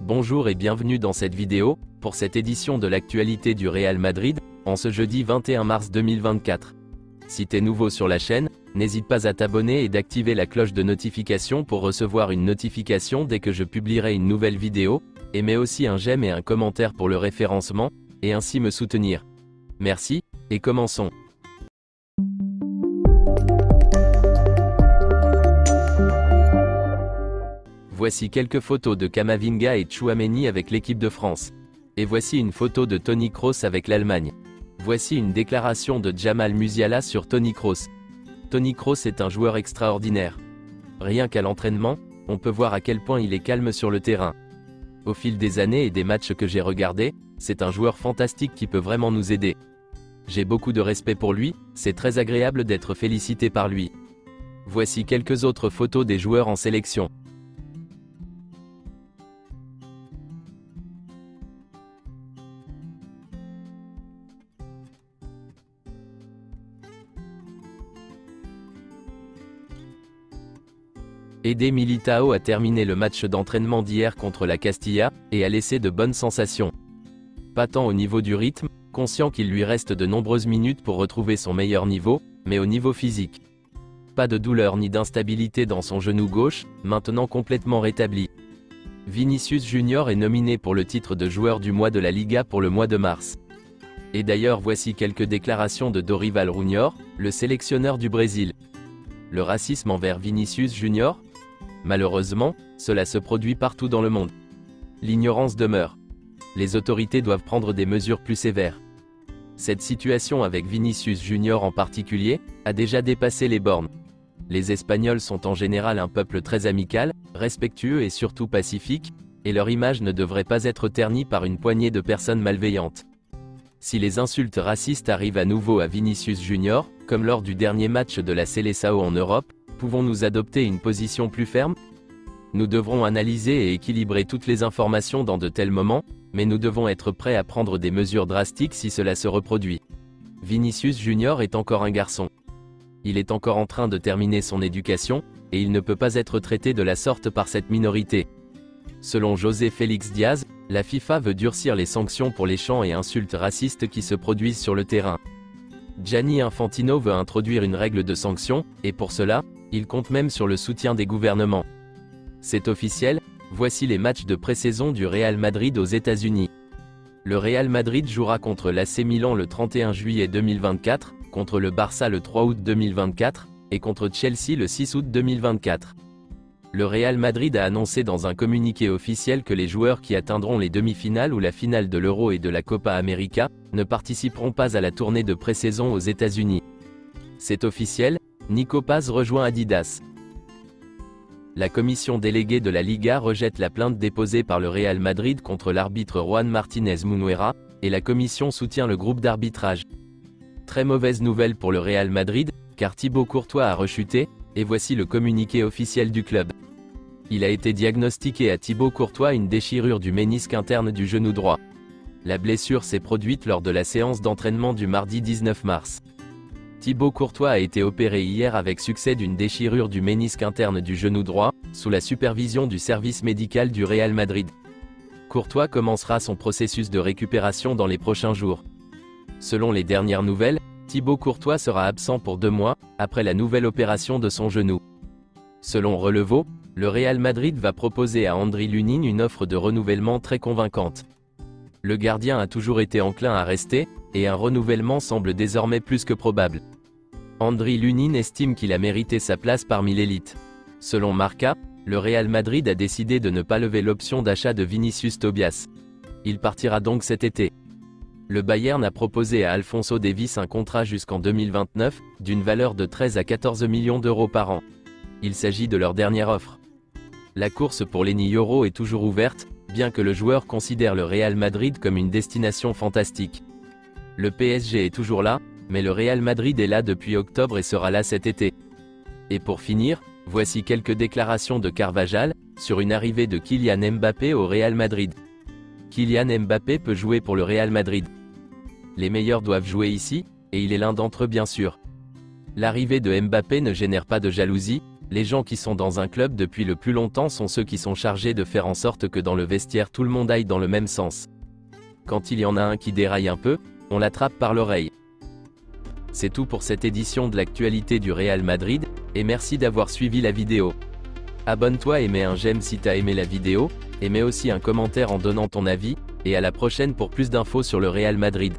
Bonjour et bienvenue dans cette vidéo, pour cette édition de l'actualité du Real Madrid, en ce jeudi 21 mars 2024. Si t'es nouveau sur la chaîne, n'hésite pas à t'abonner et d'activer la cloche de notification pour recevoir une notification dès que je publierai une nouvelle vidéo, et mets aussi un j'aime et un commentaire pour le référencement, et ainsi me soutenir. Merci, et commençons. Voici quelques photos de Camavinga et Tchouaméni avec l'équipe de France. Et voici une photo de Toni Kroos avec l'Allemagne. Voici une déclaration de Jamal Musiala sur Toni Kroos. Toni Kroos est un joueur extraordinaire. Rien qu'à l'entraînement, on peut voir à quel point il est calme sur le terrain. Au fil des années et des matchs que j'ai regardés, c'est un joueur fantastique qui peut vraiment nous aider. J'ai beaucoup de respect pour lui, c'est très agréable d'être félicité par lui. Voici quelques autres photos des joueurs en sélection. Eder Militão a terminé le match d'entraînement d'hier contre la Castilla, et a laissé de bonnes sensations. Pas tant au niveau du rythme, conscient qu'il lui reste de nombreuses minutes pour retrouver son meilleur niveau, mais au niveau physique. Pas de douleur ni d'instabilité dans son genou gauche, maintenant complètement rétabli. Vinicius Junior est nominé pour le titre de joueur du mois de la Liga pour le mois de mars. Et d'ailleurs voici quelques déclarations de Dorival Junior, le sélectionneur du Brésil. Le racisme envers Vinicius Junior ? Malheureusement, cela se produit partout dans le monde. L'ignorance demeure. Les autorités doivent prendre des mesures plus sévères. Cette situation avec Vinicius Junior en particulier, a déjà dépassé les bornes. Les Espagnols sont en général un peuple très amical, respectueux et surtout pacifique, et leur image ne devrait pas être ternie par une poignée de personnes malveillantes. Si les insultes racistes arrivent à nouveau à Vinicius Junior, comme lors du dernier match de la Seleção en Europe, pouvons-nous adopter une position plus ferme? Nous devrons analyser et équilibrer toutes les informations dans de tels moments, mais nous devons être prêts à prendre des mesures drastiques si cela se reproduit. Vinicius Junior est encore un garçon. Il est encore en train de terminer son éducation, et il ne peut pas être traité de la sorte par cette minorité. Selon José Félix Diaz, la FIFA veut durcir les sanctions pour les chants et insultes racistes qui se produisent sur le terrain. Gianni Infantino veut introduire une règle de sanctions, et pour cela, il compte même sur le soutien des gouvernements. C'est officiel, voici les matchs de pré-saison du Real Madrid aux États-Unis. Le Real Madrid jouera contre l'AC Milan le 31 juillet 2024, contre le Barça le 3 août 2024, et contre Chelsea le 6 août 2024. Le Real Madrid a annoncé dans un communiqué officiel que les joueurs qui atteindront les demi-finales ou la finale de l'Euro et de la Copa América ne participeront pas à la tournée de pré-saison aux États-Unis. C'est officiel, Nico Paz rejoint Adidas. La commission déléguée de la Liga rejette la plainte déposée par le Real Madrid contre l'arbitre Juan Martínez Munuera, et la commission soutient le groupe d'arbitrage. Très mauvaise nouvelle pour le Real Madrid, car Thibaut Courtois a rechuté, et voici le communiqué officiel du club. Il a été diagnostiqué à Thibaut Courtois une déchirure du ménisque interne du genou droit. La blessure s'est produite lors de la séance d'entraînement du mardi 19 mars. Thibaut Courtois a été opéré hier avec succès d'une déchirure du ménisque interne du genou droit, sous la supervision du service médical du Real Madrid. Courtois commencera son processus de récupération dans les prochains jours. Selon les dernières nouvelles, Thibaut Courtois sera absent pour 2 mois, après la nouvelle opération de son genou. Selon Relevo, le Real Madrid va proposer à Andriy Lunin une offre de renouvellement très convaincante. Le gardien a toujours été enclin à rester, et un renouvellement semble désormais plus que probable. Andriy Lunin estime qu'il a mérité sa place parmi l'élite. Selon Marca, le Real Madrid a décidé de ne pas lever l'option d'achat de Vinicius Tobias. Il partira donc cet été. Le Bayern a proposé à Alphonso Davies un contrat jusqu'en 2029, d'une valeur de 13 à 14 millions d'euros par an. Il s'agit de leur dernière offre. La course pour Lenny Yoro est toujours ouverte, bien que le joueur considère le Real Madrid comme une destination fantastique. Le PSG est toujours là, mais le Real Madrid est là depuis octobre et sera là cet été. Et pour finir, voici quelques déclarations de Carvajal, sur une arrivée de Kylian Mbappé au Real Madrid. Kylian Mbappé peut jouer pour le Real Madrid. Les meilleurs doivent jouer ici, et il est l'un d'entre eux bien sûr. L'arrivée de Mbappé ne génère pas de jalousie, Les gens qui sont dans un club depuis le plus longtemps sont ceux qui sont chargés de faire en sorte que dans le vestiaire tout le monde aille dans le même sens. Quand il y en a un qui déraille un peu, on l'attrape par l'oreille. C'est tout pour cette édition de l'actualité du Real Madrid, et merci d'avoir suivi la vidéo. Abonne-toi et mets un j'aime si t'as aimé la vidéo, et mets aussi un commentaire en donnant ton avis, et à la prochaine pour plus d'infos sur le Real Madrid.